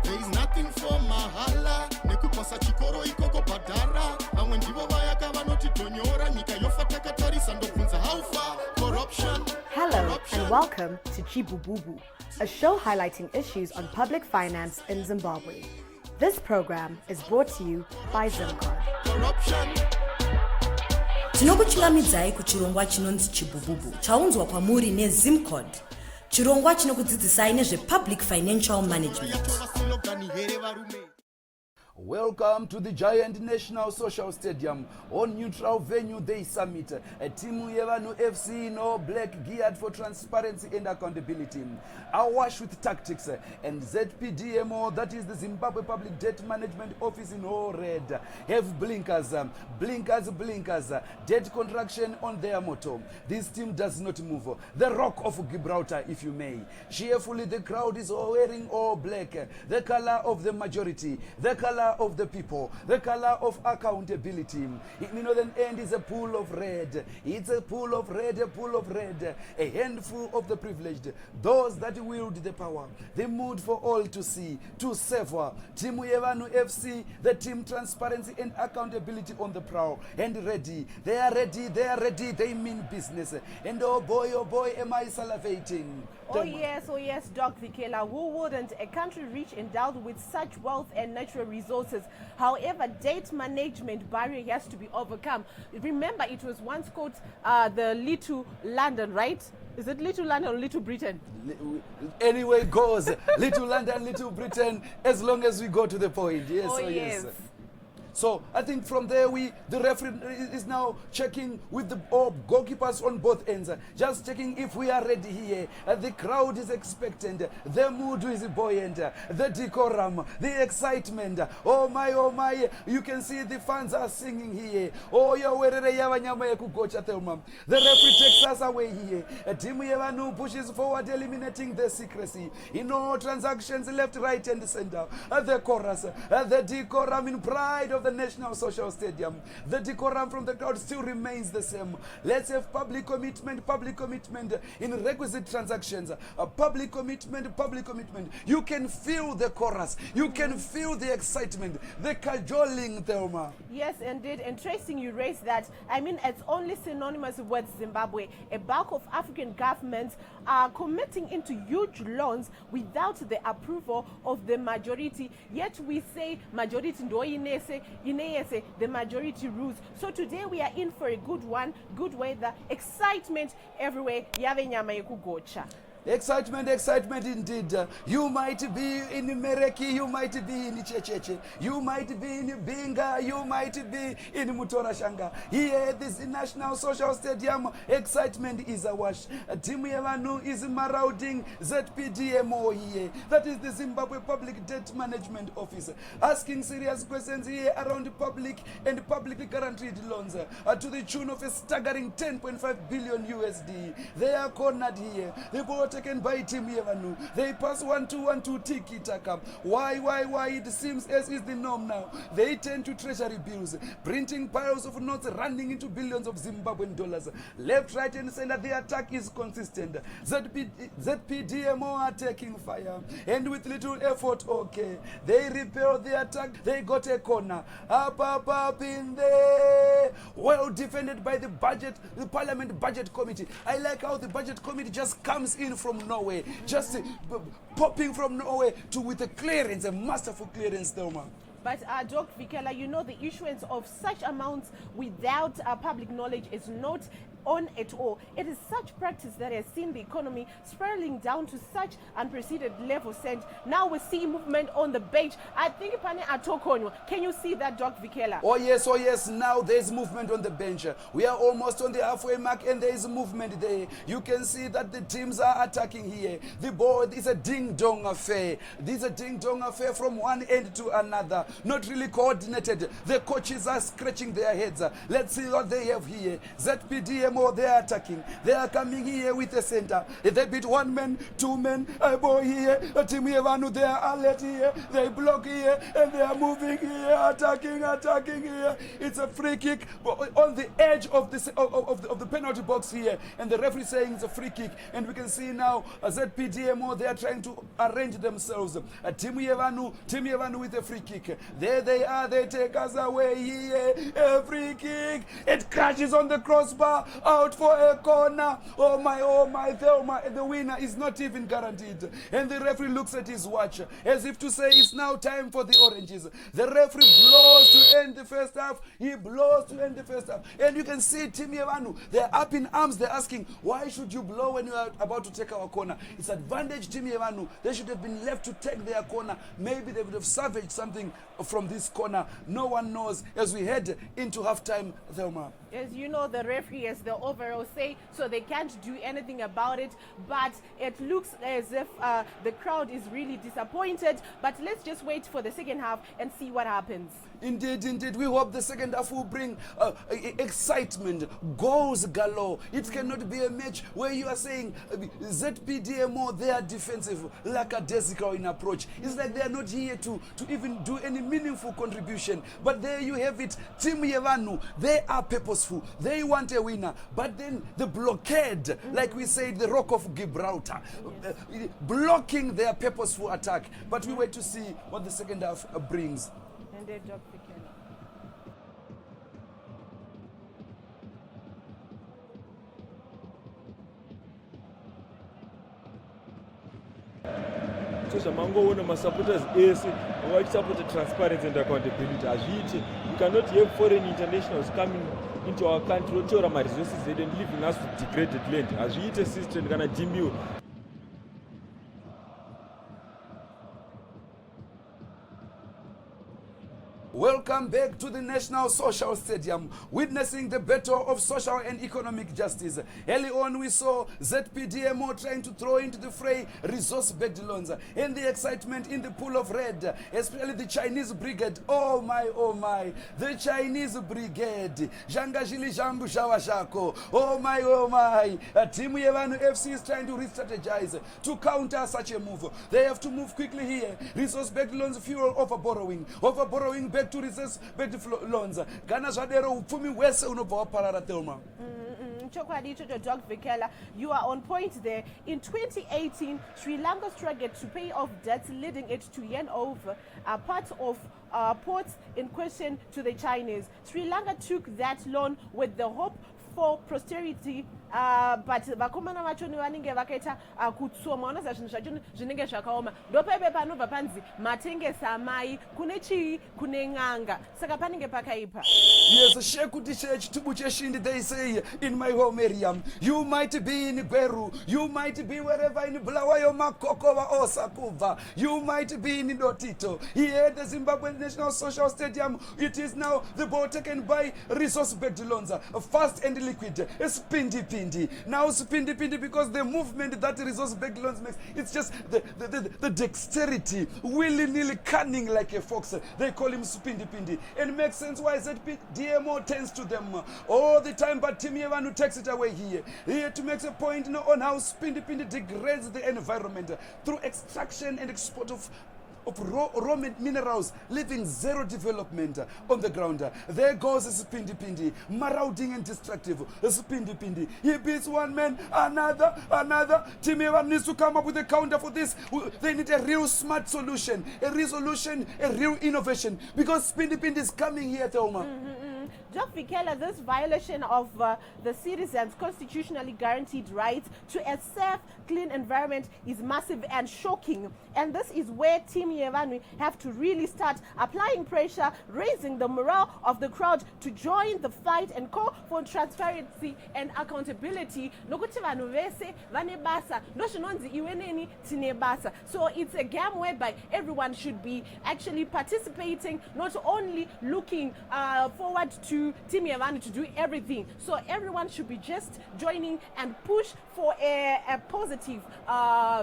There is nothing for mahala. Nekupasa chikoro ikoko padara. And when divo vayaka vanoti tonyora. Nika yofata katari sando kunza haufa. Corruption. Hello and welcome to Chibhubhubhu, a show highlighting issues on public finance in Zimbabwe. This program is brought to you by ZIMCODD. Corruption. Tinokuchingamidzai kuchirongwa chinonzi Chibhubhubhu chaunzwa kwamuri neZIMCODD, chirongwa chinokudzidzisai nezvepublic financial management. Welcome to the giant National Social Stadium on neutral venue Day Summit. A team Vanhu FC no black geared for transparency and accountability. Awash with tactics and ZPDMO, that is the Zimbabwe Public Debt Management Office in all red. Have blinkers, debt contraction on their motto. This team does not move. The Rock of Gibraltar, if you may. Cheerfully the crowd is wearing all black. The color of the majority. The color of the people, the color of accountability. In northern end is a pool of red. It's a pool of red, a pool of red. A handful of the privileged, those that wield the power. The mood for all to see, to savor. Team Vanhu FC, the team transparency and accountability on the prowl and ready. They are ready, they are ready, they mean business. And oh boy, am I salivating. Oh yes, Doc Vikela, who wouldn't? A country rich, endowed with such wealth and natural resources. However, debt management barrier has to be overcome. Remember, it was once called the Little London, right? Is it Little London or Little Britain? Anyway goes, Little London, Little Britain, as long as we go to the point. Yes, oh yes. So I think from there the referee is now checking with the goalkeepers on both ends, just checking if we are ready here. The crowd is expectant, the mood is buoyant, the decorum, the excitement. Oh my, you can see the fans are singing here. Oh the referee takes us away here. Team Vanhu pushes forward, eliminating the secrecy in all transactions, left, right and center. The chorus, the decorum in pride of the National Social Stadium. The decorum from the crowd still remains the same. Let's have public commitment in requisite transactions. Public commitment. You can feel the chorus. You can feel the excitement, the cajoling, Thelma. Yes, indeed. And tracing, you raised that. I mean, it's only synonymous with Zimbabwe. A bulk of African governments are committing into huge loans without the approval of the majority. Yet we say majority ndo inese, the majority rules. So today we are in for a good one, good weather, excitement everywhere. Yave nyama yekugocha. Excitement indeed. You might be in Mereki, you might be in Checheche, you might be in Binga, you might be in Mutorashanga. Here, this National Social Stadium, excitement is awash. Team Vanhu is marauding ZPDMO here. That is the Zimbabwe Public Debt Management Office. Asking serious questions here around public and publicly guaranteed loans to the tune of a staggering 10.5 billion USD. They are cornered here. The ball taken by Team Vanhu. They pass 1-2-1-2 tiki-taka. Why? It seems as is the norm now. They turn to treasury bills, printing piles of notes running into billions of Zimbabwean dollars. Left, right and center, the attack is consistent. ZPDMO are taking fire. And with little effort, okay, they repel the attack. They got a corner. Up in there. Well defended by the Parliament Budget Committee. I like how the Budget Committee just comes in from nowhere, just popping from nowhere with a clearance, a masterful clearance, Thelma. But Dr. Vikela, you know the issuance of such amounts without public knowledge is not on at all. It is such practice that has seen the economy spiraling down to such unprecedented levels, and now we see movement on the bench. I think Pane Atokonyo. Can you see that, Dr. Vikela? Oh yes, now there's movement on the bench. We are almost on the halfway mark and there is movement there. You can see that the teams are attacking here. The ball is a ding-dong affair. This is a ding-dong affair from one end to another. Not really coordinated. The coaches are scratching their heads. Let's see what they have here. ZPDMO PDMO, they are attacking. They are coming here with a center. If they beat 1 man, 2 men, a boy here, a team here, Vanhu, they are alert here, they block here, and they are moving here, attacking here. It's a free kick on the edge of the penalty box here, and the referee saying it's a free kick. And we can see now ZPDMO, they are trying to arrange themselves. Team here, Vanhu with a free kick. There they are, they take us away here. A free kick. It crashes on the crossbar, out for a corner. Oh my, the winner is not even guaranteed. And the referee looks at his watch as if to say it's now time for the oranges. The referee blows to end the first half. He blows to end the first half. And you can see Team Vanhu, they're up in arms. They're asking, why should you blow when you are about to take our corner? It's advantage Team Vanhu. They should have been left to take their corner. Maybe they would have salvaged something from this corner. No one knows as we head into halftime, Thelma. As you know, the referee has the overall say, so they can't do anything about it. But it looks as if the crowd is really disappointed. But let's just wait for the second half and see what happens. Indeed. We hope the second half will bring excitement, goals galore. It cannot be a match where you are saying ZPDMO, they are defensive, lackadaisical in approach. It's like they are not here to even do any meaningful contribution. But there you have it. Team Vanhu, they are purposeful. They want a winner. But then the blockade, like we said, the Rock of Gibraltar, blocking their purposeful attack. But we wait to see what the second half brings. And their job again. Mangoona supporters is white supporter transparency and accountability. As you cannot have foreign internationals coming into our country, resources, and leaving us with degraded land. As we eat a system, gonna dim you. Welcome back to the National Social Stadium, witnessing the battle of social and economic justice. Early on, we saw ZPDMO trying to throw into the fray resource-backed loans, and the excitement in the pool of red, especially the Chinese brigade. Oh my, the Chinese brigade. Jangajili Jambu Shawashako. Oh my. Team Vanhu FC is trying to re-strategize to counter such a move. They have to move quickly here. Resource-backed loans fuel over-borrowing back to resource-backed loans. Ghana Zwadero upfumi wese unobva waparara Thelma. Chokwadi Chocho Dog Vikela, you are on point there. In 2018, Sri Lanka struggled to pay off debts, leading it to hand over part of ports in question to the Chinese. Sri Lanka took that loan with the hope for prosperity, but vakomana vachoni vanenge vakaita kutsoma unoza zvinhu zvacho zvinenge zvakaoma ndopaipe panobva panzi matengesa amai kune chii kune n'anga saka panenge pakaipa. Yes, Shekuti Chitubu Cheshindi, they say in my home area. You might be in Gweru, you might be wherever in Bulawayo, Makokova or Sakuva, you might be in Dotito. Here at the Zimbabwe National Social Stadium, it is now the ball taken by resource-backed loans, fast and liquid, spindy. Now spindy because the movement that resource-backed loans makes, it's just the dexterity, willy-nilly cunning like a fox. They call him spindy. And it makes sense why ZPDMO tends to them all the time, but Team Vanhu takes it away here to make a point on how spindy degrades the environment through extraction and export of raw minerals, leaving zero development on the ground. There goes Spindi, marauding and destructive. Spindi. He beats one man, another. Team Vanhu needs to come up with a counter for this. They need a real smart solution, a real innovation, because Spindi is coming here, Thelma. Dr. Vikela, this violation of the citizens' constitutionally guaranteed right to a safe, clean environment is massive and shocking. And this is where Team Vanhu have to really start applying pressure, raising the morale of the crowd to join the fight and call for transparency and accountability. Nokuti vanhu vese vane basa, noshinonzi iweneni tine basa. So it's a game whereby everyone should be actually participating, not only looking forward to to Team Vanhu to do everything. So everyone should be just joining and push for a positive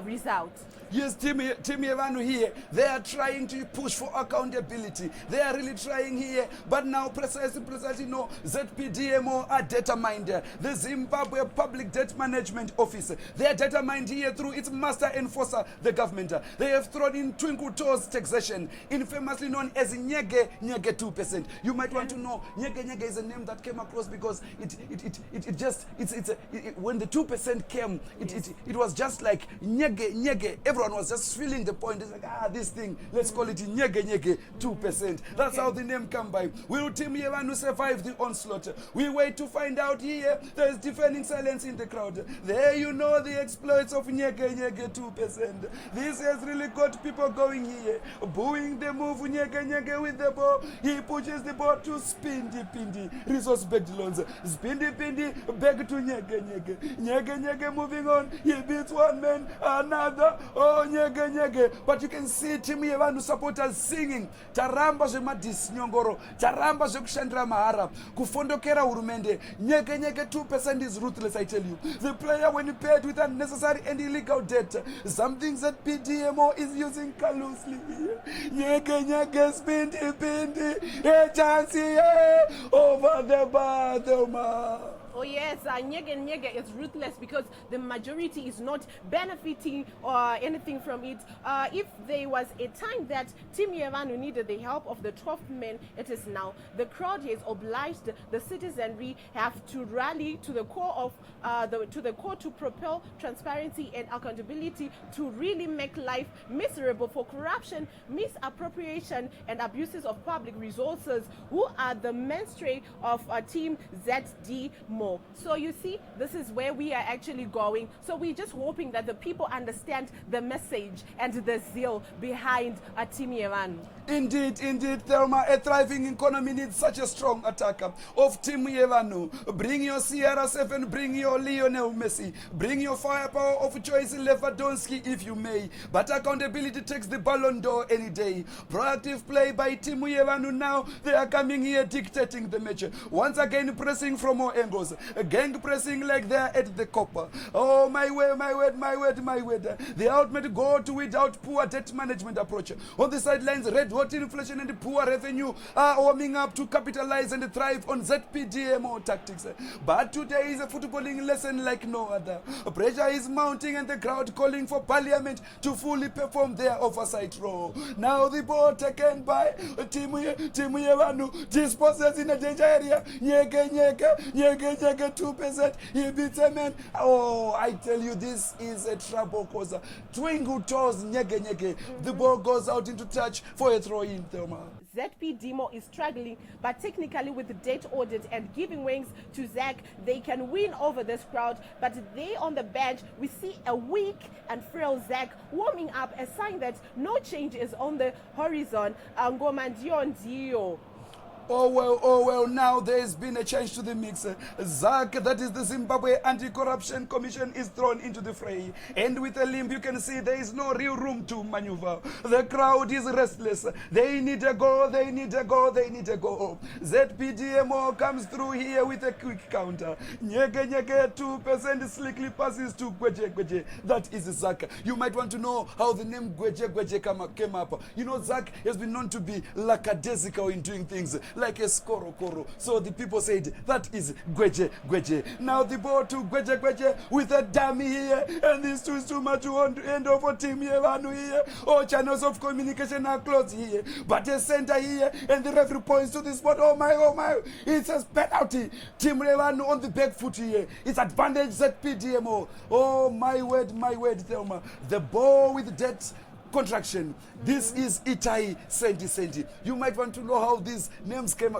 result. Yes, Team Vanhu here, they are trying to push for accountability. They are really trying here, but now precisely, no, ZPDMO are determined. The Zimbabwe Public Debt Management Office, they are determined here through its master enforcer, the government. They have thrown in twinkle toes taxation, infamously known as Nyege 2%. You might want to know, Nyege is a name that came across because when the 2% came, it was just like Nyege. Everyone was just feeling the point. It's like, this thing, let's call it Nyege 2%. That's how the name come by. Will Team Vanhu survive the onslaught? We wait to find out here. There's defending silence in the crowd. There you know the exploits of Nyege 2%. This has really got people going here, booing the move Nyege with the ball. He pushes the ball to Spindi, resource-backed loans. Spindi, back to Nyege moving on. He beats one man, another. Oh, Nyege. But you can see Team Vanhu supporters singing. Taramba zemadis nyongoro. Taramba zekushandira mahara. Kufondokera hurumende. Nyege 2% is ruthless, I tell you. The player, when he paid with unnecessary and illegal debt, something that PDMO is using loosely. Nyege Spindi, a chance over the bar, Oh yes, Nyege is ruthless because the majority is not benefiting or anything from it. If there was a time that Team Vanhu needed the help of the 12th man, it is now. The crowd has obliged the citizenry have to rally to the core of to propel transparency and accountability to really make life miserable for corruption, misappropriation, and abuses of public resources, who are the mainstay of Team ZDMO. So you see, this is where we are actually going. So we're just hoping that the people understand the message and the zeal behind Team Vanhu. Indeed, Thelma, a thriving economy needs such a strong attacker of Team Vanhu. Bring your CR7, bring your Lionel Messi, bring your firepower of choice Lewandowski if you may. But accountability takes the Ballon d'Or any day. Proactive play by Team Vanhu now. They are coming here dictating the match. Once again pressing from all angles. Gang pressing like they're at the copper. Oh, my word. The ultimate goal to weed out poor debt management approach. On the sidelines, red hot inflation and poor revenue are warming up to capitalize and thrive on ZPDMO tactics. But today is a footballing lesson like no other. Pressure is mounting and the crowd calling for parliament to fully perform their oversight role. Now the ball taken by Team Vanhu dispossessed in a danger area. Nyege 2%. He beats a man. Oh, I tell you, this is a trouble causer. Twinkle toes, Nyege. The ball goes out into touch for a throw in, Thelma. ZPDMO is struggling, but technically with the debt audit and giving wings to Zach, they can win over this crowd. But they on the bench, we see a weak and frail Zach warming up, a sign that no change is on the horizon. Oh well, now there's been a change to the mix. Zach, that is the Zimbabwe Anti-Corruption Commission, is thrown into the fray. And with a limp, you can see there is no real room to maneuver. The crowd is restless. They need a go. ZPDMO comes through here with a quick counter. Nyege 2% slickly passes to Gweje. That is Zach. You might want to know how the name Gweje came up. You know, Zach has been known to be lackadaisical in doing things, like a skoro. So the people said, that is Gweje. Now the ball to Gweje with a dummy here. And this too is too much to end over Team Vanhu here. All channels of communication are closed here. But a center here, and the referee points to the spot. Oh my. It's a penalty. Team Vanhu on the back foot here. It's advantage ZPDMO. Oh my word, Thelma. The ball with debt contraction. This is Itai Senti. You might want to know how these names came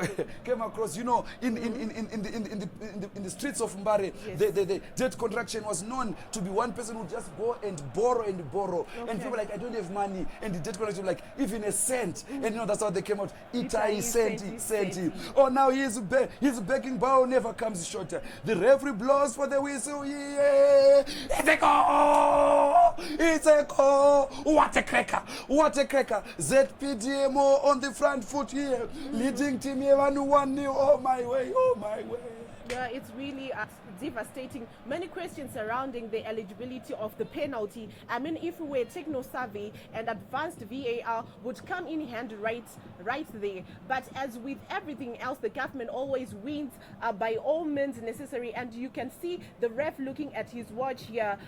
across. You know, in the streets of Mbare, yes, the debt contraction was known to be one person who just go and borrow. Okay. And people like, I don't have money. And the debt contraction like, even a cent. And you know, that's how they came out. Itai Senti. Oh, now his backing bow never comes short. The referee blows for the whistle. Yeah. It's a goal. It's a call. What a cracker. What a cracker. ZPDMO on the front foot here. Leading Team Vanhu 1-0. Oh my way. Oh my way. Yeah, it's really devastating. Many questions surrounding the eligibility of the penalty. I mean, if we were techno survey and advanced VAR would come in hand right there. But as with everything else, the government always wins by all means necessary. And you can see the ref looking at his watch here.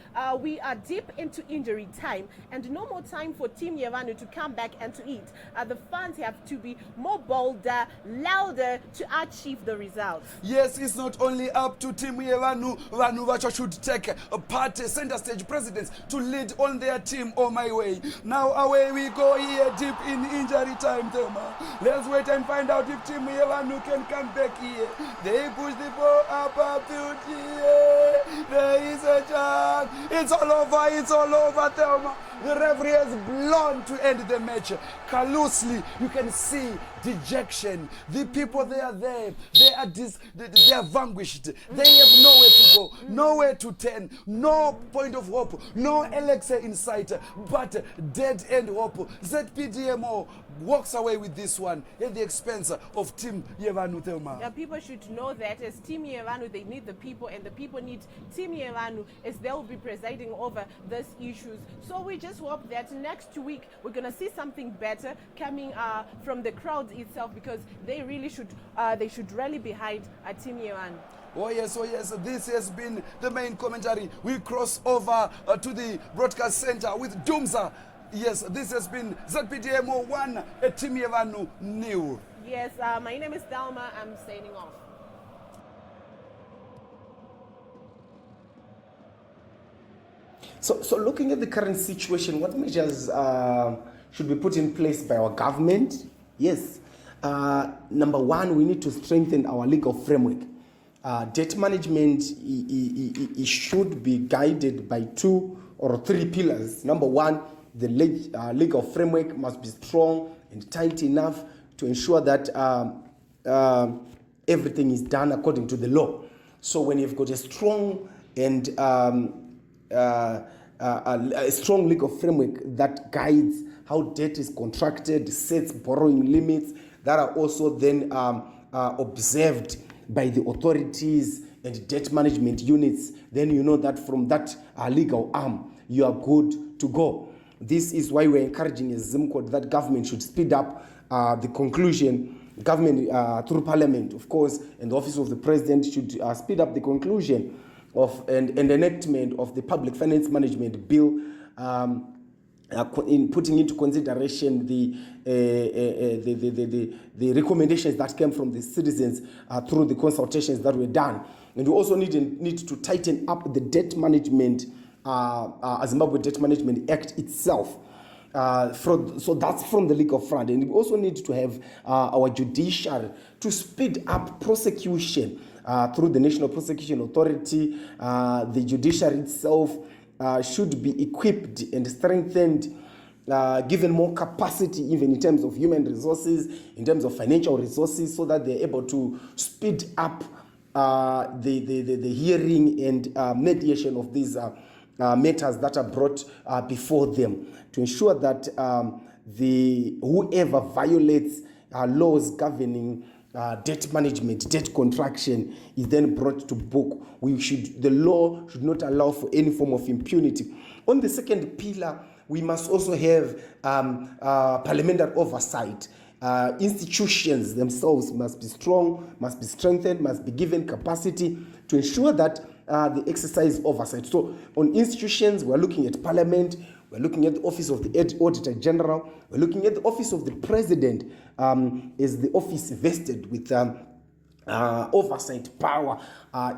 We are deep into injury time and no more time for Team Vanhu to come back and to eat. The fans have to be more bolder, louder to achieve the results. Yes, it's not only up to Team Vanhu. Vanhu Vacho should take a part, center stage presidents to lead on their team. Oh my way. Now away we go here deep in injury time, Thelma. Let's wait and find out if Team Vanhu can come back here. They push the ball up field here. There is a chance. It's all over, Thelma. The referee has blown to end the match. Closely, you can see dejection. The people they are there. They are vanquished. They have nowhere to go, nowhere to turn, no point of hope, no elixir in sight, but dead end hope. ZPDMO walks away with this one at the expense of Team Vanhu, Thelma. Yeah, people should know that as Team Vanhu, they need the people, and the people need Team Vanhu as they will be presiding over these issues. So we just hope that next week we're gonna see something better coming from the crowd itself, because they really should rally behind Team Vanhu. Oh yes, this has been the main commentary. We cross over to the broadcast center with Dumza. Yes, this has been ZPDMO 1, Team Vanhu 0. Yes, my name is Thelma. I'm signing off. So looking at the current situation, what measures should be put in place by our government? Yes. Number one, we need to strengthen our legal framework. Debt management it should be guided by 2 or 3 pillars. Number one, the legal framework must be strong and tight enough to ensure that everything is done according to the law. So when you've got a strong and a strong legal framework that guides how debt is contracted, sets borrowing limits that are also then observed by the authorities and debt management units, then you know that from that legal arm, you are good to go. This is why we're encouraging as ZIMCODD that government should speed up the conclusion. Government through Parliament, of course, and the Office of the President should speed up the conclusion of and enactment of the Public Finance Management Bill, in putting into consideration the recommendations that came from the citizens through the consultations that were done. And we also need to tighten up the debt management, Zimbabwe Debt Management Act itself. So that's from the legal front. And we also need to have our judiciary to speed up prosecution through the National Prosecution Authority. The judiciary itself should be equipped and strengthened, given more capacity even in terms of human resources, in terms of financial resources, so that they're able to speed up the hearing and mediation of these matters that are brought before them, to ensure that whoever violates laws governing debt management, debt contraction, is then brought to book. The law should not allow for any form of impunity. On the second pillar, we must also have parliamentary oversight. Institutions themselves must be strong, must be strengthened, must be given capacity to ensure that they exercise oversight. So on institutions, we're looking at Parliament, we're looking at the Office of the Auditor General, we're looking at the Office of the President as the office vested with oversight power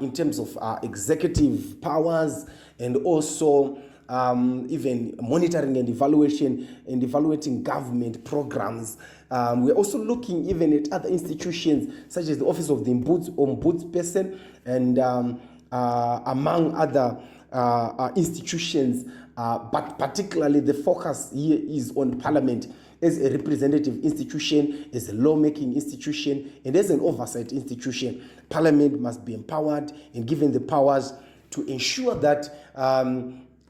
in terms of executive powers, and also even monitoring and evaluating government programs. We're also looking even at other institutions such as the Office of the Ombudsperson and among other institutions, but particularly the focus here is on Parliament as a representative institution, as a lawmaking institution, and as an oversight institution. Parliament must be empowered and given the powers to ensure that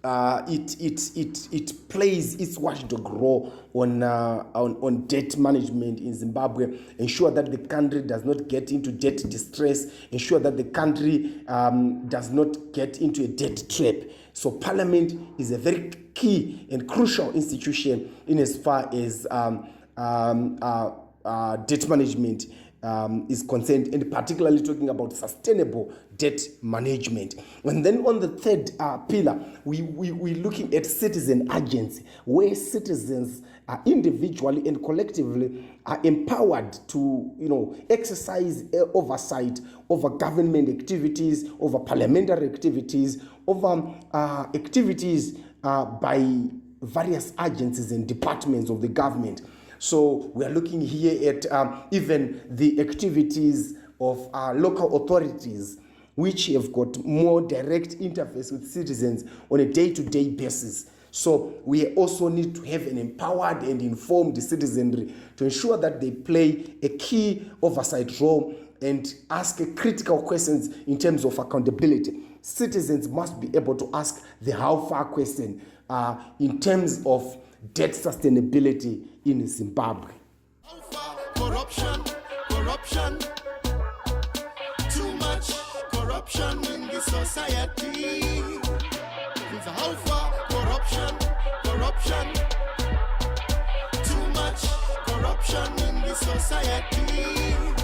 it plays its watchdog role on debt management in Zimbabwe, ensure that the country does not get into debt distress, ensure that the country does not get into a debt trap. So Parliament is a very key and crucial institution in as far as debt management is concerned, and particularly talking about sustainable debt management. And then on the third pillar, we're looking at citizen agency, where citizens individually and collectively are empowered to exercise oversight over government activities, over parliamentary activities, over activities by various agencies and departments of the government. So we are looking here at even the activities of local authorities, which have got more direct interface with citizens on a day-to-day basis. So we also need to have an empowered and informed citizenry to ensure that they play a key oversight role and ask critical questions in terms of accountability. Citizens must be able to ask the how far question in terms of debt sustainability in Zimbabwe. How far? Corruption, too much corruption in the society. How far? Corruption, too much corruption in the society.